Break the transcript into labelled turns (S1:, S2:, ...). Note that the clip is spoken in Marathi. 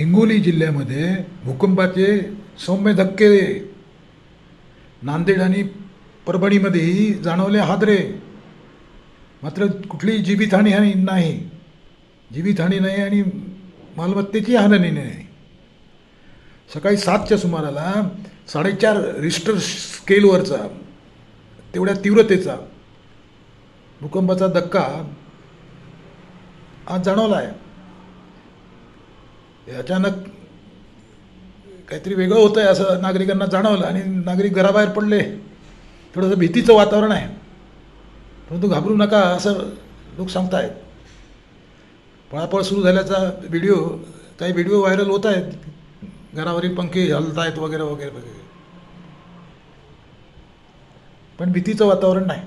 S1: हिंगोली जिल्ह्यामध्ये भूकंपाचे सौम्य धक्के नांदेड आणि परभणीमध्येही जाणवले हादरे. मात्र कुठलीही जीवितहानी नाही. जीवितहानी नाही आणि मालमत्तेची हानी नाही. सकाळी 7च्या सुमाराला 4.5 रिश्टर स्केलवरचा तेवढ्या तीव्रतेचा भूकंपाचा धक्का आज जाणवला आहे. अचानक काहीतरी वेगळं होतं आहे असं नागरिकांना जाणवलं आणि नागरिक घराबाहेर पडले. थोडंसं भीतीचं वातावरण आहे, परंतु घाबरू नका असं लोक सांगत आहेत. पळापळ सुरू झाल्याचा काही व्हिडिओ व्हायरल होत आहेत. घरावरील पंखे हलत आहेत वगैरे वगैरे वगैरे, पण भीतीचं वातावरण नाही.